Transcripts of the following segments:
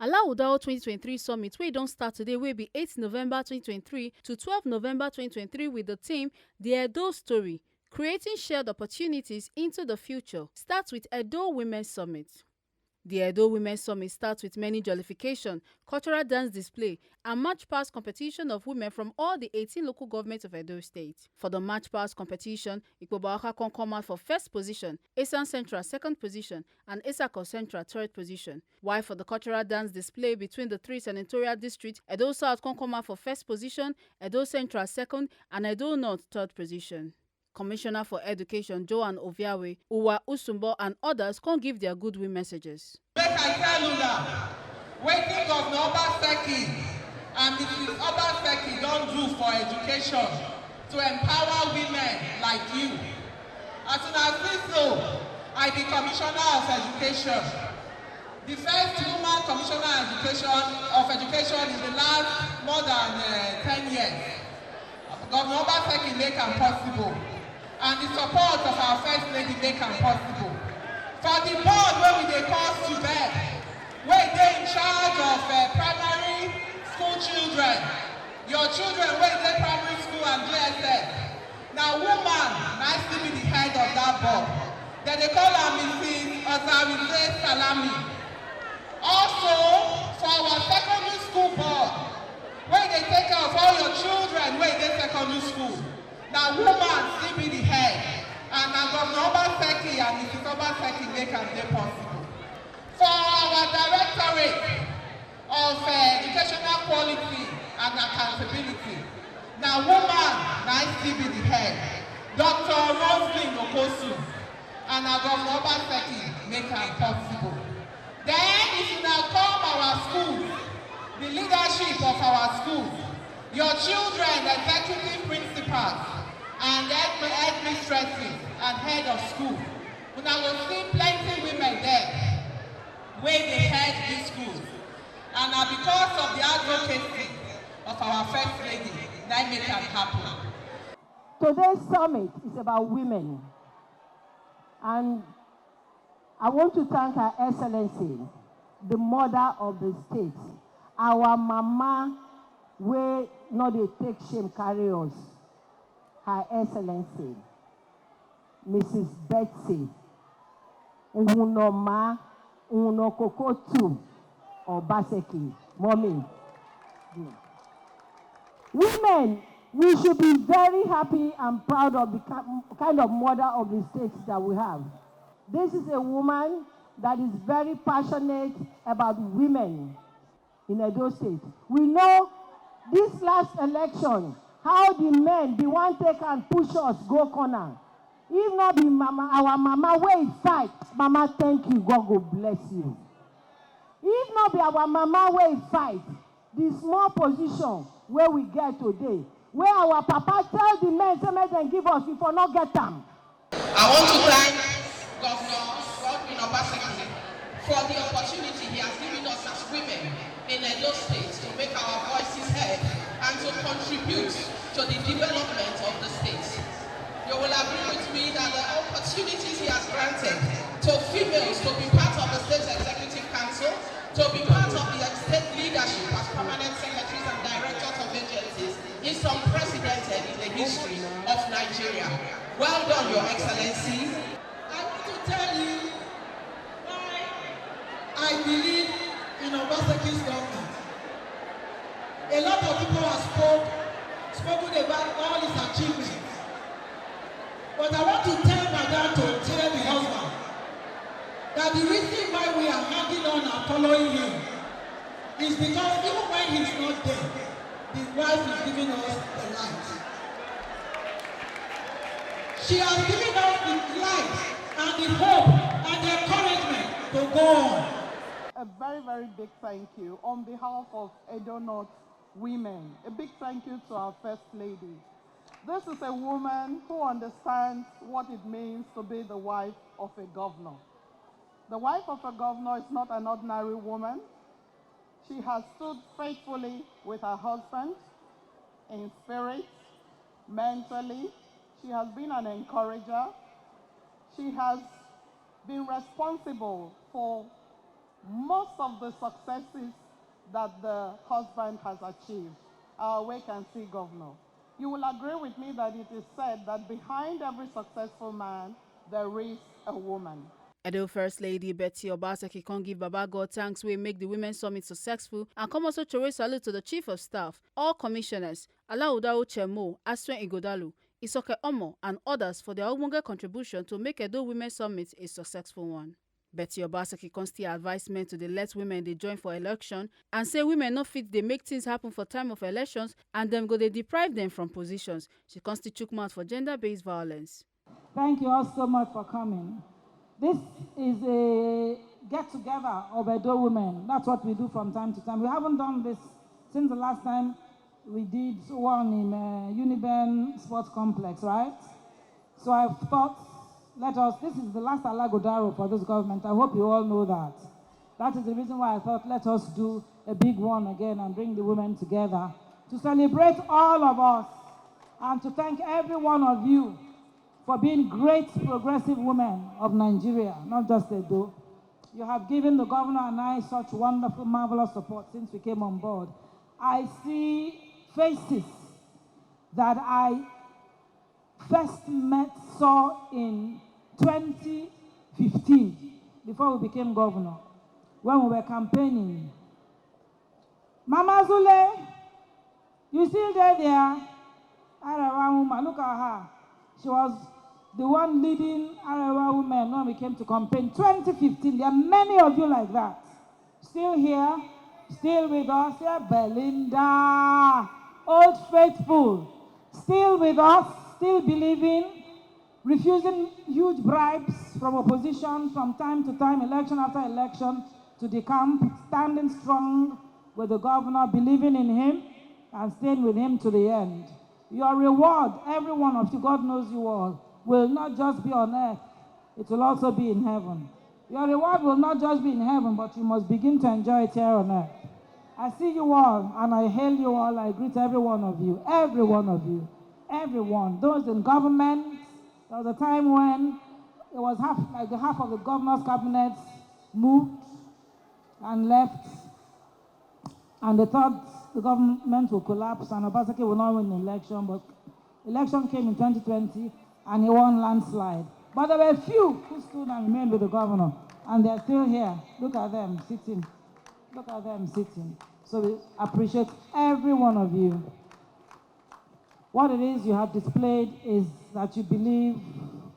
Alawudao 2023 Summit wey don start today wey be 8 November 2023 to 12 November 2023 with the theme The Edo Story, Creating Shared Opportunities into the Future, starts with Edo Women's Summit. The Edo Women's Summit starts with many jollification, cultural dance display, and march past competition of women from all the 18 local governments of Edo State. For the march past competition, Ikpoba come out for first position, Esan Central second position, and Esako Central third position. While for the cultural dance display between the three senatorial districts, Edo South come out for first position, Edo Central second, and Edo North third position. Commissioner for Education Joan Oviawe, Uwa Usumbo, and others can give their goodwill messages. Make I tell you now, waiting Governor Obaseki and Mrs. Obaseki don't do for education to empower women like you. As soon as this so, I be Commissioner of Education. The first woman Commissioner of Education in the last more than 10 years. Governor Obaseki make it possible. And the support of our First Lady make it possible. For the board where we call Subed, where they in charge of primary school children, your children where they primary school and JSS. Now woman, nice to be the head of that board. Then they call her Mrs. Ozawize Salami. Also, for our secondary school board, where they take care of all your children where they secondary school. Now woman still be the head, and now Governor Obaseki and Mrs. Obaseki make it possible. For our Directorate of Educational Quality and Accountability, now woman now still be the head, Dr. Roslyn Okosu, and now Governor Obaseki make it possible. Then if you now come our schools, the leadership of our schools, your children, executive principals, and headmistresses and head of school. We now will see plenty women there where they head these schools. And now because of the advocacy of our First Lady, that make it happen. Today's summit is about women. And I want to thank Her Excellency, the mother of the state, our mama, where not they take shame carry us. Her Excellency, Mrs. Betsy Obaseki, Mommy. Women, we should be very happy and proud of the kind of mother of the state that we have. This is a woman that is very passionate about women in Edo State. We know this last election, how the men, the one take and push us, go corner. If not be mama, our mama, where it fight, mama, thank you, God will bless you. If not be our mama, where it fight, the small position where we get today, where our papa tell the men, say, make them give us, if we not get them. I want to thank Governor Obaseki for the opportunity he has given us as women in Edo State to make our voices heard and to contribute to the development of the state. You will agree with me that the opportunities he has granted to females to be part of the State Executive Council, to be part of the state leadership as permanent secretaries and directors of agencies is unprecedented in the history of Nigeria. Well done, Your Excellency. I want to tell you why I believe in Obaseki's government. A lot of people have spoken about all his achievements. But I want to tell Madam to tell the husband that the reason why we are hanging on and following him is because even when he's not there, the wife is giving us the light. She has given us the light and the hope and the encouragement to go on. A very, very big thank you on behalf of Edo North women. A big thank you to our First Lady. This is a woman who understands what it means to be the wife of a governor. The wife of a governor is not an ordinary woman. She has stood faithfully with her husband in spirit, mentally. She has been an encourager. She has been responsible for most of the successes that the husband has achieved. Wait and see, Governor. You will agree with me that it is said that behind every successful man, there is a woman. Edo First Lady Betsy Obaseki can give Baba God thanks wey make the Women's Summit successful and come also throw a salute to the Chief of Staff, all commissioners, Alaudao Chemo, Aswen Igodalu, Isoke Omo, and others for their ogbonge contribution to make Edo Women's Summit a successful one. Betsy Obaseki con still advise men to dey let women dey join for election and say women no fit dey make things happen for time of elections and dem go dey deprive them from positions. She con still chook mouth for gender-based violence. Thank you all so much for coming. This is a get-together of Edo women. That's what we do from time to time. We haven't done this since the last time we did one in Uniben Sports Complex, right? So I thought, this is the last Alagodaro for this government. I hope you all know that. That is the reason why I thought, let us do a big one again and bring the women together to celebrate all of us and to thank every one of you for being great progressive women of Nigeria, not just Edo. You have given the governor and I such wonderful, marvelous support since we came on board. I see faces that I first saw in 2015, before we became governor, when we were campaigning. Mama Zule, you still there? Arewa woman, look at her. She was the one leading Arewa women when we came to campaign 2015. There are many of you like that. Still here, still with us. Yeah, Belinda, Old Faithful, still with us, still believing, refusing huge bribes from opposition from time to time, election after election, to the camp, standing strong with the governor, believing in him, and staying with him to the end. Your reward, every one of you, God knows you all, will not just be on earth, it will also be in heaven. Your reward will not just be in heaven, but you must begin to enjoy it here on earth. I see you all, and I hail you all. I greet every one of you, everyone. Those in government. There was a time when it was half of the governor's cabinet moved and left, and they thought the government will collapse and Obaseki will not win the election, but election came in 2020 and he won landslide. But there were a few who stood and remained with the governor, and they're still here. Look at them sitting. So we appreciate every one of you. What it is you have displayed is that you believe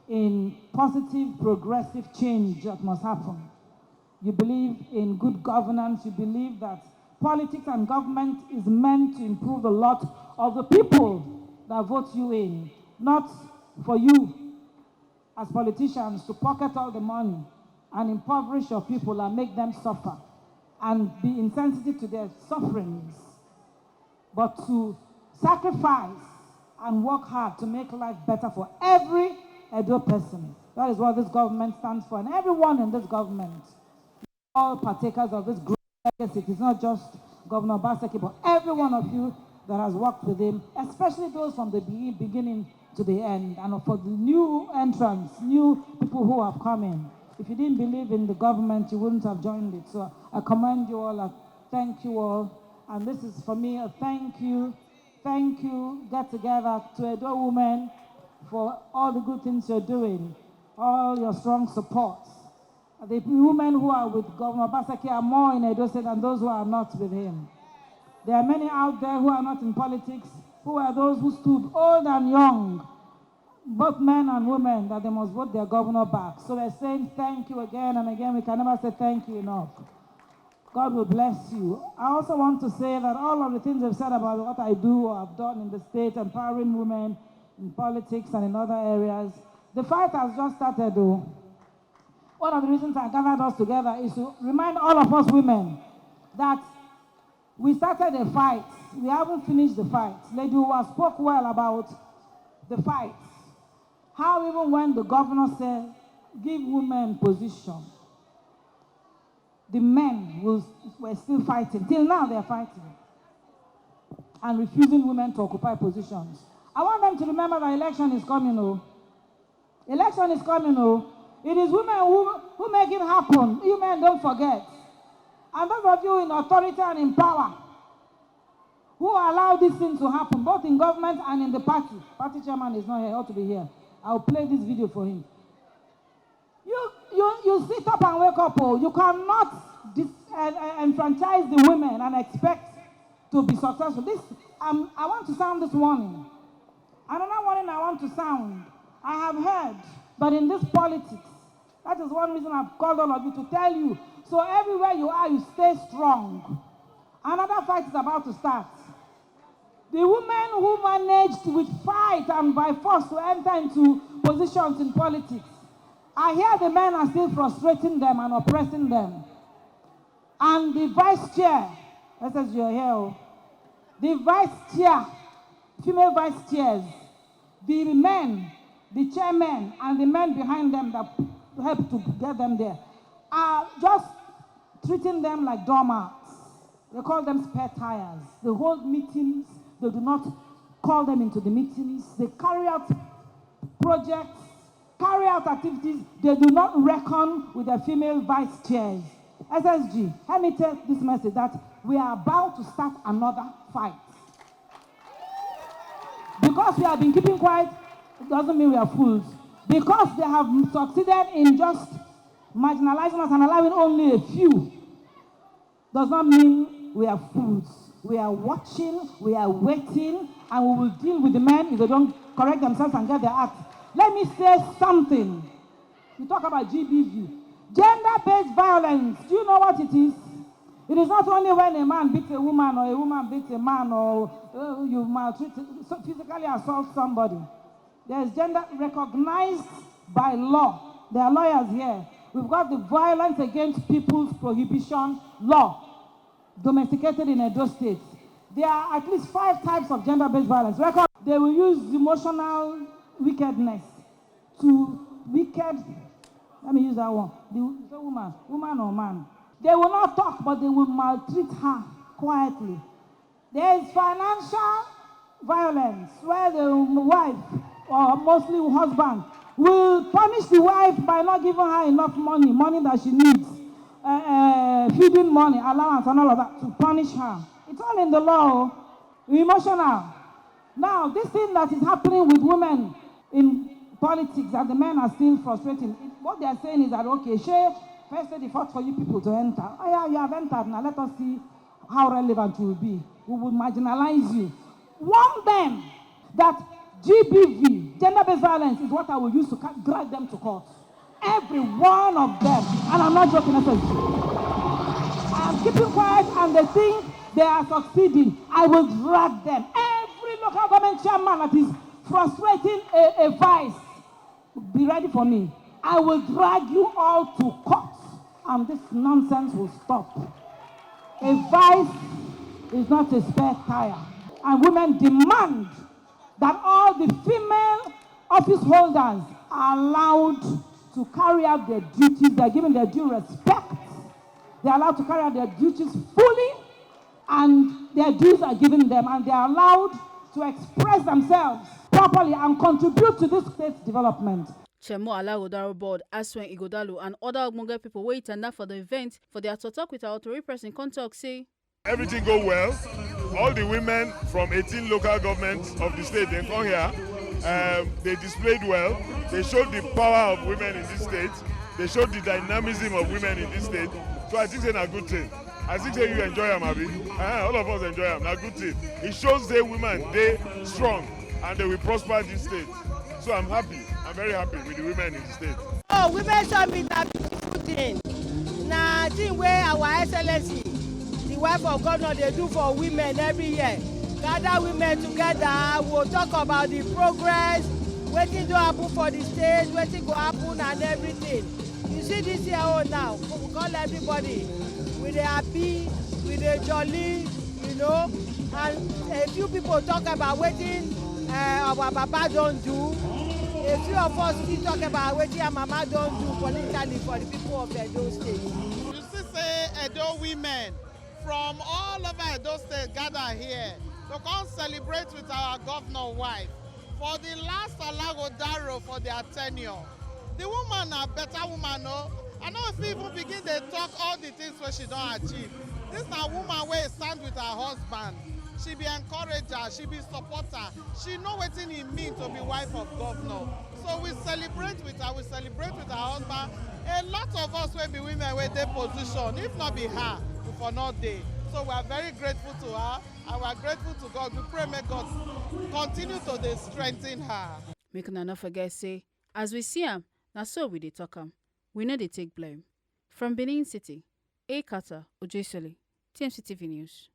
in positive, progressive change that must happen. You believe in good governance. You believe that politics and government is meant to improve the lot of the people that vote you in, not for you as politicians to pocket all the money and impoverish your people and make them suffer and be insensitive to their sufferings, but to sacrifice and work hard to make life better for every Edo person. That is what this government stands for, and everyone in this government, all partakers of this great legacy. It is not just Governor Obaseki, but every one of you that has worked with him, especially those from the beginning to the end, and for the new entrants, new people who have come in. If you didn't believe in the government, you wouldn't have joined it. So I commend you all, I thank you all, and this is for me a thank you, get together to Edo women for all the good things you're doing, all your strong support. The women who are with Governor Obaseki are more in Edo State than those who are not with him. There are many out there who are not in politics, who are those who stood old and young, both men and women, that they must vote their governor back. So we're saying thank you again and again. We can never say thank you enough. God will bless you. I also want to say that all of the things I've said about what I do or have done in the state, empowering women in politics and in other areas, the fight has just started though. One of the reasons I gathered us together is to remind all of us women that we started a fight. We haven't finished the fight. Lady Uwa spoke well about the fight. How even when the governor said, give women position, the men were still fighting. Till now they are fighting and refusing women to occupy positions. I want them to remember that election is coming. Election is coming. It is women who make it happen. You men don't forget. And those of you in authority and in power who allow this thing to happen, both in government and in the party. Party chairman is not here, he ought to be here. I'll play this video for him. You sit up and wake up. Oh. You cannot enfranchise the women and expect to be successful. I want to sound this warning. Another warning I want to sound. I have heard, but in this politics, that is one reason I've called all of you to tell you. So everywhere you are, you stay strong. Another fight is about to start. The women who managed with fight and by force to enter into positions in politics, I hear the men are still frustrating them and oppressing them. And the vice chair, that says you're here, the vice chair, female vice chairs, the men, the chairmen, and the men behind them that help to get them there, are just treating them like doormats. They call them spare tires. They hold meetings. They do not call them into the meetings. They carry out projects, carry out activities. They do not reckon with the female vice chairs. SSG, let me tell this message that we are about to start another fight. Because we have been keeping quiet, it doesn't mean we are fools. Because they have succeeded in just marginalizing us and allowing only a few, does not mean we are fools. We are watching, we are waiting, and we will deal with the men if they don't correct themselves and get their act. Let me say something. You talk about GBV. Gender-based violence, do you know what it is? It is not only when a man beats a woman or a woman beats a man or you maltreat, physically assault somebody. There is gender recognized by law. There are lawyers here. We've got the Violence Against People's Prohibition Law, domesticated in Edo State. There are at least 5 types of gender-based violence. They will use emotional wickedness to wicked. Let me use that one. The woman or man. They will not talk, but they will maltreat her quietly. There is financial violence where the wife, or mostly husband, will punish the wife by not giving her enough money that she needs, feeding money, allowance, and all of that, to punish her. It's all in the law. Emotional. Now, this thing that is happening with women in politics, that the men are still frustrating, what they are saying is that, okay, first they fought for you people to enter. Oh yeah, you have entered. Now let us see how relevant you will be. We will marginalize you. Warn them that GBV, gender-based violence, is what I will use to drag them to court. Every one of them. And I'm not joking, I'm keeping quiet and they think they are succeeding. I will drag them. Every local government chairman that is frustrating a vice, be ready for me. I will drag you all to court. And this nonsense will stop. A vice is not a spare tire. And women demand that all the female office holders are allowed to carry out their duties. They're given their due respect. They're allowed to carry out their duties fully, and their dues are given them, and they're allowed to express themselves properly and contribute to this state's development. Chemo Alagodaro Board, Aswen Igodalu, and other Ogbonge people wait and for the event for their talk with our authority person contact say everything go well. All the women from 18 local governments of the state, they come here. They displayed well. They showed the power of women in this state. They showed the dynamism of women in this state. So I think it's a good thing. I think you enjoy them, Abi. All of us enjoy them. A good thing. It shows the women, they strong, and they will prosper this state. So I'm happy. I'm very happy with the women in the state. Oh, women summit na beautiful thing. Na thing where our excellency, the wife of governor, they do for women every year. Gather women together, we'll talk about the progress, wetin do happen for the state, wetin go happen and everything. You see this year now, we call everybody. We dey happy, we dey jolly, you know, and a few people talk about wetin our papa don't do. A few of us still talk about what your mama don't do politically for the people of Edo State. You see, say Edo women from all over Edo State gather here to come celebrate with our governor wife for the last Alagodaro for their tenure. The woman a better woman, no? I no fit even begin dey talk all the things wey she don achieve. This na woman wey stand with her husband. She be encourager, she be supporter. She know wetin e mean to be wife of governor. So we celebrate with her, we celebrate with her husband. A lot of us wey be women wey dey position, if not be her, we for not dey. So we are very grateful to her and we are grateful to God. We pray make God continue to dey strengthen her. Make una no forget say, as we see am, na so we dey talk am. We no dey take blame. From Benin City, A. Carter Ojesele, TMC TV News.